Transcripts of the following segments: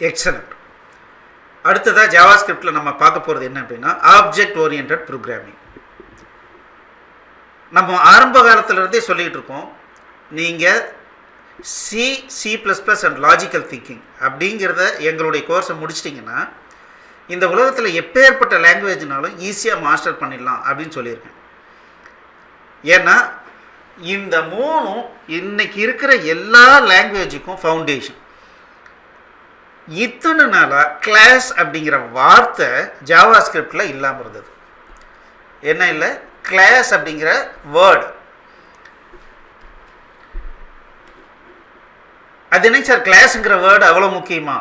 Excellent. அடுத்ததாக ஜாவாஸ்கிரிப்டில் நம்ம பார்க்க போகிறது என்ன அப்படின்னா ஆப்ஜெக்ட் ஓரியன்ட் ப்ரோக்ராமிங். நம்ம ஆரம்ப காலத்திலேருந்தே சொல்லிகிட்டு இருக்கோம், நீங்கள் C++ அண்ட் லாஜிக்கல் திங்கிங் அப்படிங்கிறத எங்களுடைய கோர்ஸை முடிச்சிட்டிங்கன்னா இந்த உலகத்தில் எப்பேற்பட்ட லாங்குவேஜ்னாலும் ஈஸியாக மாஸ்டர் பண்ணிடலாம் அப்படின்னு சொல்லியிருக்கேன். ஏன்னா இந்த மூணும் இன்னைக்கு இருக்கிற எல்லா லாங்குவேஜுக்கும் ஃபவுண்டேஷன். இத்தனை நாளாக கிளாஸ் அப்படிங்கிற வார்த்தை ஜாவாஸ்கிரிப்டில் இல்லாமல் இருந்தது. என்ன இல்லை, கிளாஸ் அப்படிங்கிற வேர்டு. அது என்னங்க சார் கிளாஸுங்கிற வேர்டு அவ்வளோ முக்கியமா?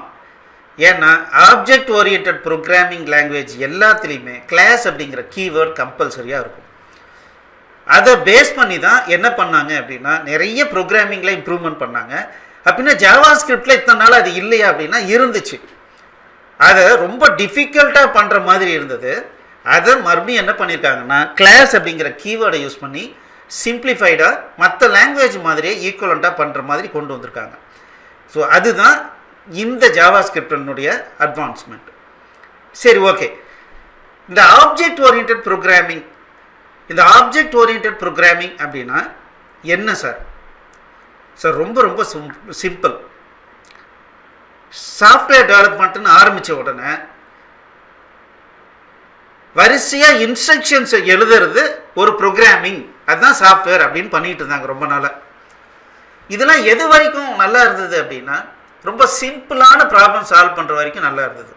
ஏன்னா ஆப்ஜெக்ட் ஓரியன்ட் ப்ரோக்ராமிங் லாங்குவேஜ் எல்லாத்துலேயுமே கிளாஸ் அப்படிங்கிற கீவேர்டு கம்பல்சரியாக இருக்கும். அதை பேஸ் பண்ணி தான் என்ன பண்ணாங்க அப்படின்னா நிறைய ப்ரோக்ராமிங்கில் இம்ப்ரூவ்மெண்ட் பண்ணாங்க. அப்படின்னா ஜாவாஸ்கிரிப்டில் இத்தனை நாள் அது இல்லையா அப்படின்னா இருந்துச்சு. அதை ரொம்ப டிஃபிகல்ட்டாக பண்ணுற மாதிரி இருந்தது. அதை மறுபடியும் என்ன பண்ணியிருக்காங்கன்னா கிளாஸ் அப்படிங்கிற கீவேர்டை யூஸ் பண்ணி சிம்பிளிஃபைடாக மற்ற லாங்குவேஜ் மாதிரியே ஈக்குவலண்ட்டாக பண்ணுற மாதிரி கொண்டு வந்திருக்காங்க. ஸோ அதுதான் இந்த ஜாவாஸ்கிரிப்டினுடைய அட்வான்ஸ்மெண்ட். சரி, ஓகே. இந்த ஆப்ஜெக்ட் ஓரியன்ட் ப்ரோக்ராமிங் அப்படின்னா என்ன சார்? சார் ரொம்ப ரொம்ப சிம்பிள். சாஃப்ட்வேர் டெவலப்மெண்ட்னு ஆரம்பித்த உடனே வரிசையாக இன்ஸ்ட்ரக்ஷன்ஸ் எழுதுறது ஒரு ப்ரோக்ராமிங், அதுதான் சாஃப்ட்வேர் அப்படின்னு பண்ணிட்டு இருந்தாங்க ரொம்ப நாளாக. இதெல்லாம் எது வரைக்கும் நல்லா இருந்தது அப்படின்னா ரொம்ப சிம்பிளான ப்ராப்ளம் சால்வ் பண்ணுற வரைக்கும் நல்லா இருந்தது.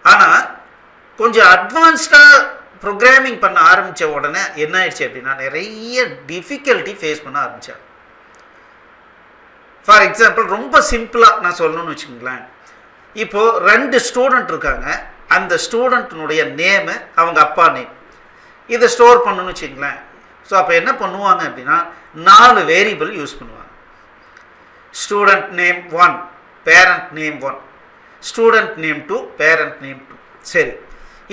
ஆனால் கொஞ்சம் அட்வான்ஸ்டாக ப்ரோக்ராமிங் பண்ண ஆரம்பித்த உடனே என்ன ஆயிடுச்சு அப்படின்னா நிறைய டிஃபிகல்ட்டி ஃபேஸ் பண்ண ஆரம்பித்தாங்க. ஃபார் எக்ஸாம்பிள் ரொம்ப சிம்பிளாக நான் சொல்லணும்னு வச்சுக்கோங்களேன். இப்போது 2 ஸ்டூடெண்ட் இருக்காங்க. அந்த ஸ்டூடெண்ட்டினுடைய நேமு அவங்க அப்பா நேம், இதை ஸ்டோர் பண்ணணும்னு வச்சுக்கோங்களேன். ஸோ அப்போ என்ன பண்ணுவாங்க அப்படின்னா 4 வேரியபிள் யூஸ் பண்ணுவாங்க. Student name 1, parent name 1, student name 2, parent name 2. சரி,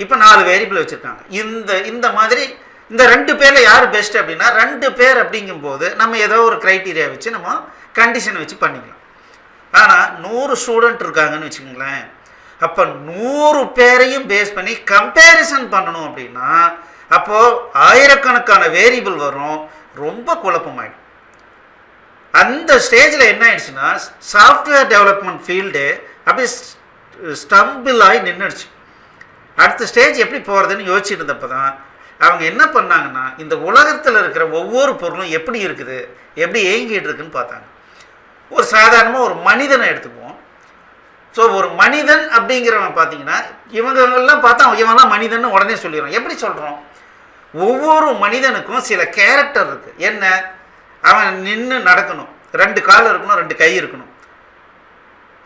இப்போ 4 வேரியபிள் வச்சுருக்காங்க. இந்த மாதிரி இந்த 2 பேரில் யார் பெஸ்ட் அப்படின்னா 2 பேர் அப்படிங்கும்போது நம்ம ஏதோ ஒரு க்ரைட்டீரியா வச்சு நம்ம கண்டிஷனை வச்சு பண்ணிக்கலாம். ஆனால் 100 ஸ்டூடெண்ட் இருக்காங்கன்னு வச்சுக்கோங்களேன். அப்போ 100 பேரையும் பேஸ் பண்ணி கம்பேரிசன் பண்ணணும் அப்படின்னா அப்போது ஆயிரக்கணக்கான வேரியபிள் வரும், ரொம்ப குழப்பமாயிடும். அந்த ஸ்டேஜில் என்ன ஆயிடுச்சுன்னா சாஃப்ட்வேர் டெவலப்மெண்ட் ஃபீல்டு அப்படியே ஸ்டம்பிள் ஆகி நின்றுடுச்சு. அடுத்த ஸ்டேஜ் எப்படி போகிறதுன்னு யோசிச்சுட்டு இருந்தப்போ தான் அவங்க என்ன பண்ணாங்கன்னா இந்த உலகத்தில் இருக்கிற ஒவ்வொரு பொருளும் எப்படி இருக்குது, எப்படி இயங்கிட்டு இருக்குன்னு பார்த்தாங்க. ஒரு சாதாரணமாக ஒரு மனிதனை எடுத்துக்குவோம். ஸோ ஒரு மனிதன் அப்படிங்கிறவன் பார்த்தீங்கன்னா இவங்கெல்லாம் பார்த்தா இவங்கெல்லாம் மனிதன்னு உடனே சொல்லிடுறோம். எப்படி சொல்கிறோம்? ஒவ்வொரு மனிதனுக்கும் சில கேரக்டர் இருக்குது. என்ன? அவன் நின்று நடக்கணும், 2 கால் இருக்கணும், 2 கை இருக்கணும்,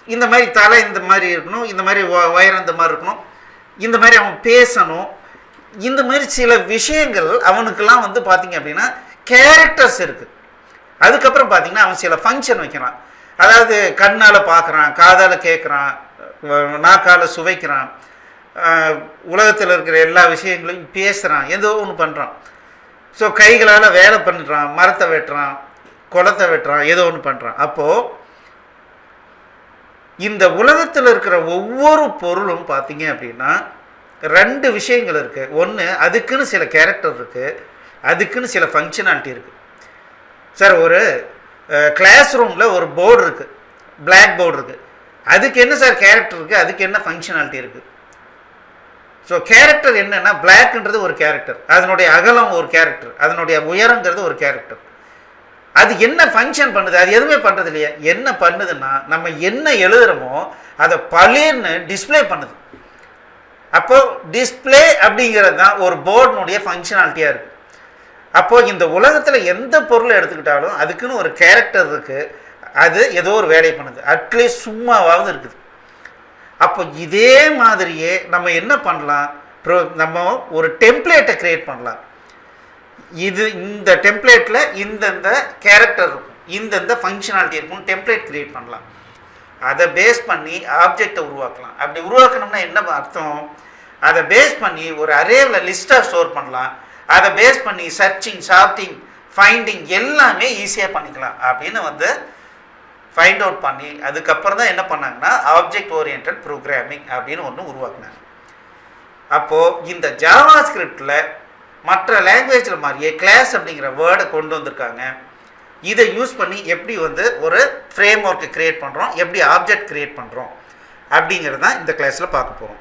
இந்த மாதிரி தலை இந்த மாதிரி இருக்கணும், இந்த மாதிரி உயரம் இந்த மாதிரி இருக்கணும், இந்த மாதிரி அவன் பேசணும், இந்த மாதிரி சில விஷயங்கள் அவனுக்கெல்லாம் வந்து பார்த்திங்க அப்படின்னா கேரக்டர்ஸ் இருக்குது. அதுக்கப்புறம் பார்த்திங்கன்னா அவன் சில ஃபங்க்ஷன் வைக்கிறான். அதாவது கண்ணால் பார்க்குறான், காதால் கேட்குறான், நாக்கால் சுவைக்கிறான், உலகத்தில் இருக்கிற எல்லா விஷயங்களையும் பேசுகிறான், ஏதோ ஒன்று பண்ணுறான். ஸோ கைகளால் வேலை பண்ணுறான், மரத்தை வெட்டுறான், குளத்தை வெட்டுறான், ஏதோ ஒன்று பண்ணுறான். அப்போது இந்த உலகத்தில் இருக்கிற ஒவ்வொரு பொருளும் பார்த்திங்க அப்படின்னா 2 விஷயங்கள் இருக்குது. ஒன்று, அதுக்குன்னு சில கேரக்டர் இருக்குது, அதுக்குன்னு சில ஃபங்க்ஷனாலிட்டி இருக்குது. சார் ஒரு கிளாஸ் ரூமில் ஒரு போர்டு இருக்குது, பிளாக் போர்டு இருக்குது, அதுக்கு என்ன சார் கேரக்டர் இருக்குது, அதுக்கு என்ன ஃபங்க்ஷனாலிட்டி இருக்குது? ஸோ கேரக்டர் என்னென்னா பிளாக்ன்றது ஒரு கேரக்டர், அதனுடைய அகலம் ஒரு கேரக்டர், அதனுடைய உயரங்கிறது ஒரு கேரக்டர். அது என்ன ஃபங்க்ஷன் பண்ணுது? அது எதுவுமே பண்ணுறது இல்லையா? என்ன பண்ணுதுன்னா நம்ம என்ன எழுதுகிறோமோ அதை பளிர்னு டிஸ்பிளே பண்ணுது. அப்போது டிஸ்பிளே அப்படிங்கிறது தான் ஒரு போர்டினுடைய ஃபங்க்ஷனாலிட்டியாக இருக்குது. அப்போது இந்த உலகத்தில் எந்த பொருளை எடுத்துக்கிட்டாலும் அதுக்குன்னு ஒரு கேரக்டர் இருக்குது, அது ஏதோ ஒரு வேலையை பண்ணுது, அட்லீஸ்ட் சும்மாவாவது இருக்குது. அப்போ இதே மாதிரியே நம்ம என்ன பண்ணலாம், நம்ம ஒரு டெம்ப்ளேட்டை க்ரியேட் பண்ணலாம். இந்த டெம்ப்ளேட்டில் இந்தந்த கேரக்டர் இருக்கும், இந்தந்த ஃபங்க்ஷனாலிட்டி இருக்கும், டெம்ப்ளேட் க்ரியேட் பண்ணலாம். அதை பேஸ் பண்ணி ஆப்ஜெக்டை உருவாக்கலாம். அப்படி உருவாக்கணும்னா என்ன அர்த்தம்? அதை பேஸ் பண்ணி ஒரு அரேவில் லிஸ்ட்டாக ஸ்டோர் பண்ணலாம். அதை பேஸ் பண்ணி சர்ச்சிங், சார்ட்டிங், ஃபைண்டிங் எல்லாமே ஈஸியாக பண்ணிக்கலாம் அப்படின்னு ஃபைண்ட் அவுட் பண்ணி அதுக்கப்புறம் தான் என்ன பண்ணாங்கன்னா ஆப்ஜெக்ட் ஓரியன்ட் ப்ரோக்ராமிங் அப்படின்னு ஒன்று உருவாக்குனாங்க. அப்போது இந்த ஜாவா ஸ்கிரிப்டில் மற்ற லாங்குவேஜில் மாதிரியே கிளாஸ் அப்படிங்கிற வேர்டை கொண்டு வந்திருக்காங்க. இதை யூஸ் பண்ணி எப்படி வந்து ஒரு ஃப்ரேம் ஒர்க்கு க்ரியேட் பண்ணுறோம், எப்படி ஆப்ஜெக்ட் க்ரியேட் பண்ணுறோம் அப்படிங்கிறது தான் இந்த கிளாஸில் பார்க்க போகிறோம்.